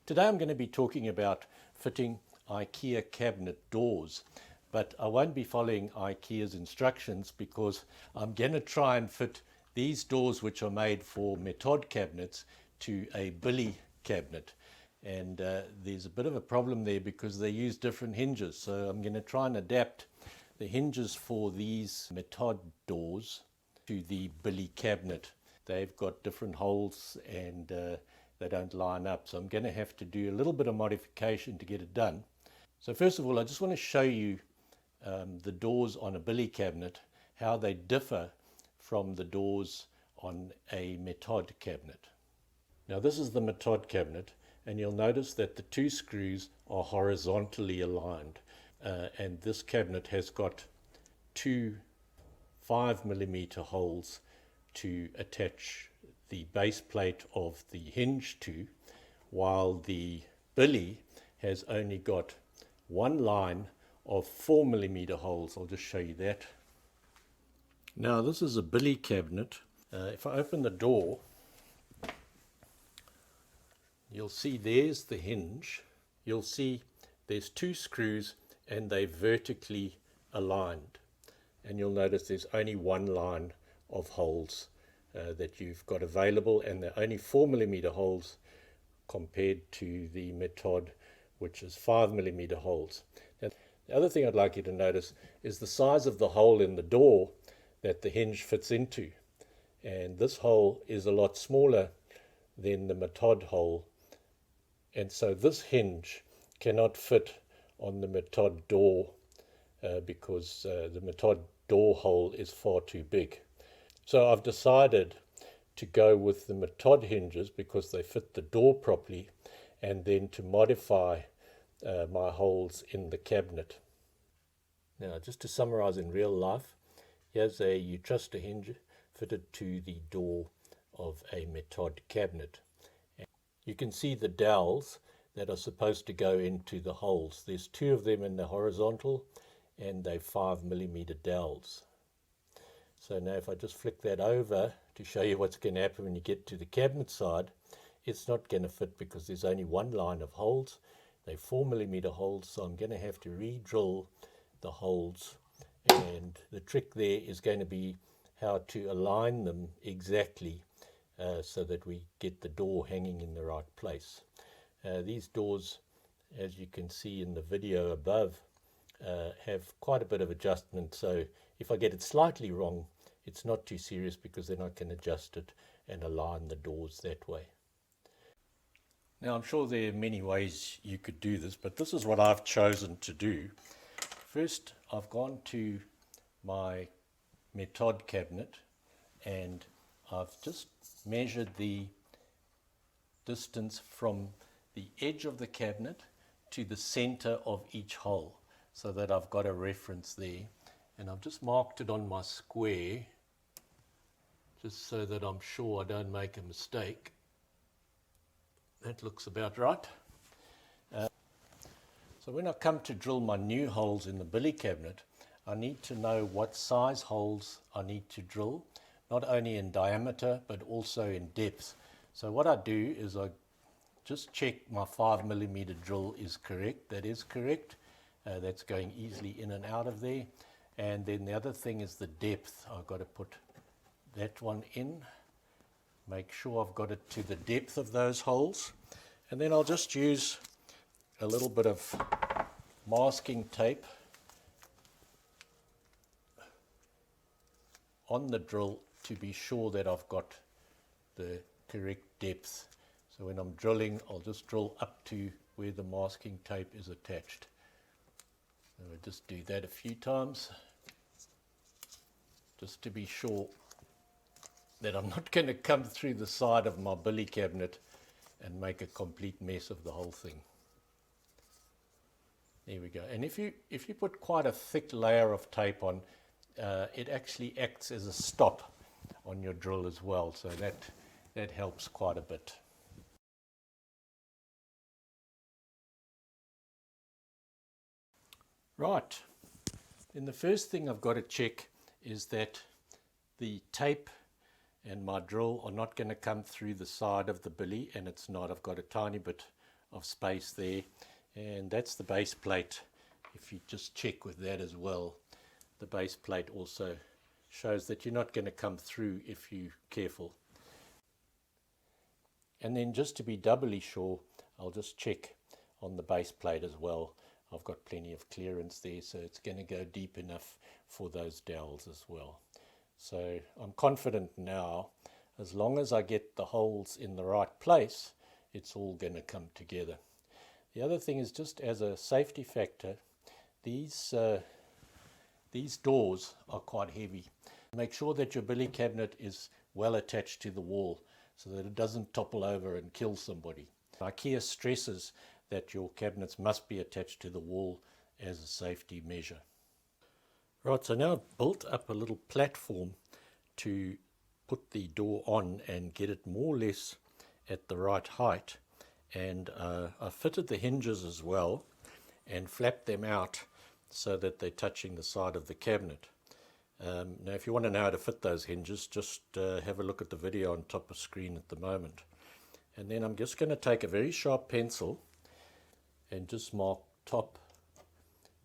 Today I'm going to be talking about fitting IKEA cabinet doors, but I won't be following IKEA's instructions because I'm going to try and fit these doors, which are made for Metod cabinets, to a Billy cabinet. And there's a bit of a problem there because they use different hinges, so I'm going to try and adapt the hinges for these Metod doors to the Billy cabinet. They've got different holes and they don't line up, so I'm going to have to do a little bit of modification to get it done. So first of all, I just want to show you the doors on a Billy cabinet, how they differ from the doors on a Metod cabinet. Now this is the Metod cabinet, and you'll notice that the two screws are horizontally aligned, and this cabinet has got two 5mm holes to attach the base plate of the hinge to, while the Billy has only got one line of 4mm holes. I'll just show you that. Now this is a Billy cabinet. If I open the door, you'll see there's the hinge. You'll see there's two screws and they're vertically aligned, and you'll notice there's only one line of holes that you've got available, and they're only 4mm holes compared to the Metod, which is 5mm holes. Now, the other thing I'd like you to notice is the size of the hole in the door that the hinge fits into, and this hole is a lot smaller than the Metod hole, and so this hinge cannot fit on the Metod door because the Metod door hole is far too big. So I've decided to go with the Metod hinges because they fit the door properly, and then to modify my holes in the cabinet. Now, just to summarize in real life, here's a Utrusta hinge fitted to the door of a Metod cabinet. You can see the dowels that are supposed to go into the holes. There's two of them in the horizontal, and they're 5mm dowels. So now if I just flick that over to show you what's going to happen when you get to the cabinet side, it's not going to fit because there's only one line of holes. They're 4mm holes, so I'm going to have to re-drill the holes, and the trick there is going to be how to align them exactly so that we get the door hanging in the right place. These doors, as you can see in the video above, have quite a bit of adjustment, so if I get it slightly wrong, it's not too serious because then I can adjust it and align the doors that way. Now I'm sure there are many ways you could do this, but this is what I've chosen to do. First, I've gone to my Metod cabinet and I've just measured the distance from the edge of the cabinet to the center of each hole, so that I've got a reference there, and I've just marked it on my square just so that I'm sure I don't make a mistake. That looks about right. So when I come to drill my new holes in the Billy cabinet, I need to know what size holes I need to drill, not only in diameter but also in depth. So what I do is I just check my 5mm drill is correct. That is correct. That's going easily in and out of there. And then the other thing is the depth. I've got to put that one in, make sure I've got it to the depth of those holes, and then I'll just use a little bit of masking tape on the drill to be sure that I've got the correct depth. So when I'm drilling, I'll just drill up to where the masking tape is attached. So I'll just do that a few times, just to be sure that I'm not going to come through the side of my Billy cabinet and make a complete mess of the whole thing. There we go. And if you put quite a thick layer of tape on, it actually acts as a stop on your drill as well, so that helps quite a bit. Right, then the first thing I've got to check is that the tape and my drill are not going to come through the side of the Billy, and it's not. I've got a tiny bit of space there, and that's the base plate. If you just check with that as well, the base plate also shows that you're not going to come through if you're careful. And then just to be doubly sure, I'll just check on the base plate as well. I've got plenty of clearance there, so it's going to go deep enough for those dowels as well. So I'm confident now, as long as I get the holes in the right place, it's all going to come together. The other thing is, just as a safety factor, these doors are quite heavy. Make sure that your billy cabinet is well attached to the wall so that it doesn't topple over and kill somebody. Ikea stresses that your cabinets must be attached to the wall as a safety measure. Right, so now I've built up a little platform to put the door on and get it more or less at the right height, and I fitted the hinges as well and flapped them out so that they're touching the side of the cabinet. Now if you want to know how to fit those hinges, just have a look at the video on top of screen at the moment. And then I'm just going to take a very sharp pencil and just mark top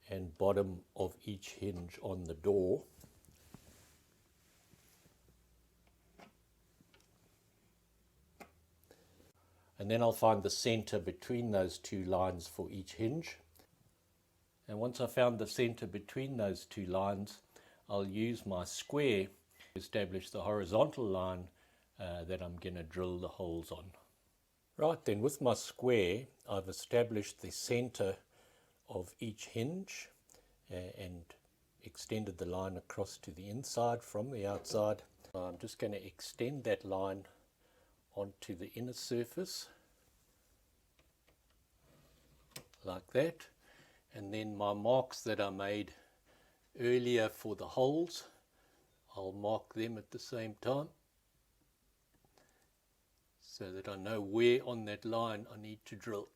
and bottom of each hinge on the door. And then I'll find the center between those two lines for each hinge. And once I found the center between those two lines, I'll use my square to establish the horizontal line that I'm going to drill the holes on. Right, then with my square, I've established the center of each hinge and extended the line across to the inside from the outside. I'm just going to extend that line onto the inner surface like that, and then my marks that I made earlier for the holes, I'll mark them at the same time so that I know where on that line I need to drill,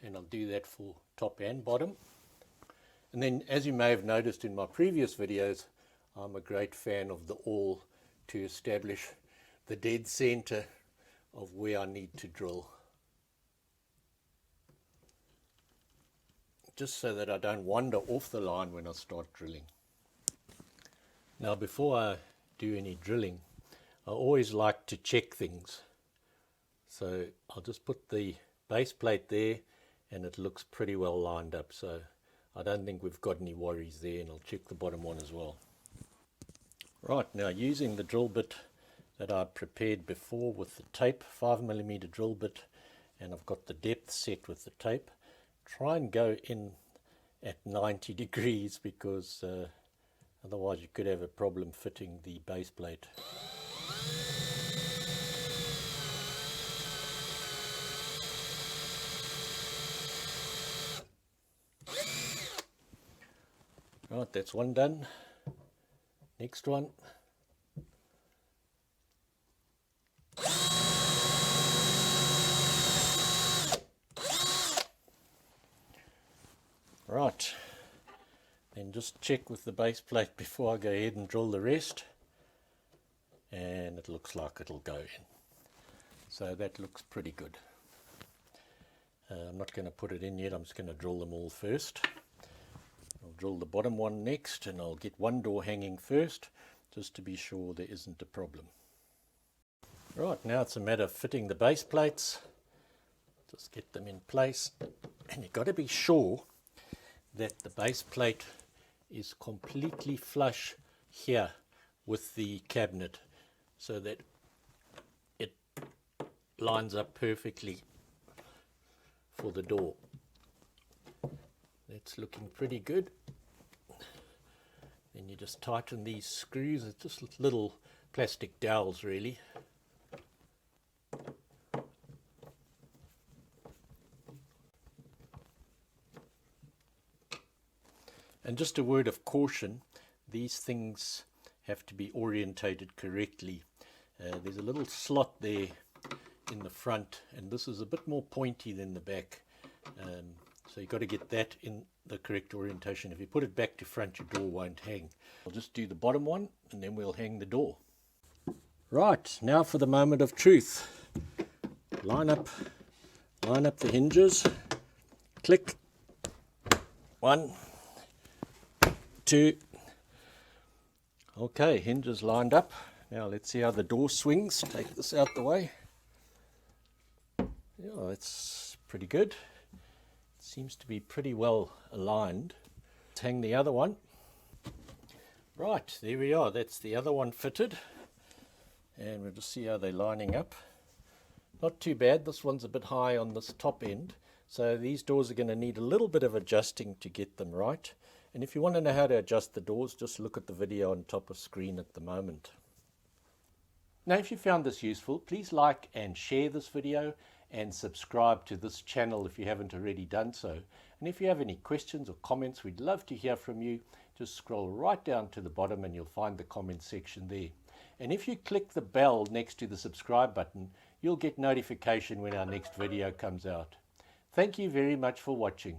and I'll do that for top and bottom. And then, as you may have noticed in my previous videos, I'm a great fan of the awl to establish the dead center of where I need to drill, just so that I don't wander off the line when I start drilling. Now before I do any drilling, I always like to check things. So I'll just put the base plate there and it looks pretty well lined up, so I don't think we've got any worries there, and I'll check the bottom one as well. Right, now using the drill bit that I prepared before with the tape, 5mm drill bit, and I've got the depth set with the tape. Try and go in at 90 degrees because otherwise you could have a problem fitting the base plate. Right, that's one done. Next one. Right, then just check with the base plate before I go ahead and drill the rest, and it looks like it'll go in. So that looks pretty good. I'm not going to put it in yet, I'm just going to drill them all first. I'll drill the bottom one next, and I'll get one door hanging first, just to be sure there isn't a problem. Right, now it's a matter of fitting the base plates. Just get them in place, and you've got to be sure that the base plate is completely flush here with the cabinet so that it lines up perfectly for the door. That's looking pretty good. Then you just tighten these screws. It's just little plastic dowels really. And just a word of caution, these things have to be orientated correctly. There's a little slot there in the front, and this is a bit more pointy than the back. So you've got to get that in the correct orientation. If you put it back to front, your door won't hang. I'll just do the bottom one and then we'll hang the door. Right, now for the moment of truth. Line up line up the hinges, click, 1, 2, okay, hinges lined up. Now let's see how the door swings. Take this out the way. Yeah, that's pretty good. It seems to be pretty well aligned. Let's hang the other one. Right, there we are. That's the other one fitted. And we'll just see how they're lining up. Not too bad. This one's a bit high on this top end. So these doors are going to need a little bit of adjusting to get them right. And if you want to know how to adjust the doors, just look at the video on top of screen at the moment. Now, if you found this useful, please like and share this video and subscribe to this channel if you haven't already done so. And if you have any questions or comments, we'd love to hear from you. Just scroll right down to the bottom and you'll find the comment section there. And if you click the bell next to the subscribe button, you'll get notification when our next video comes out. Thank you very much for watching.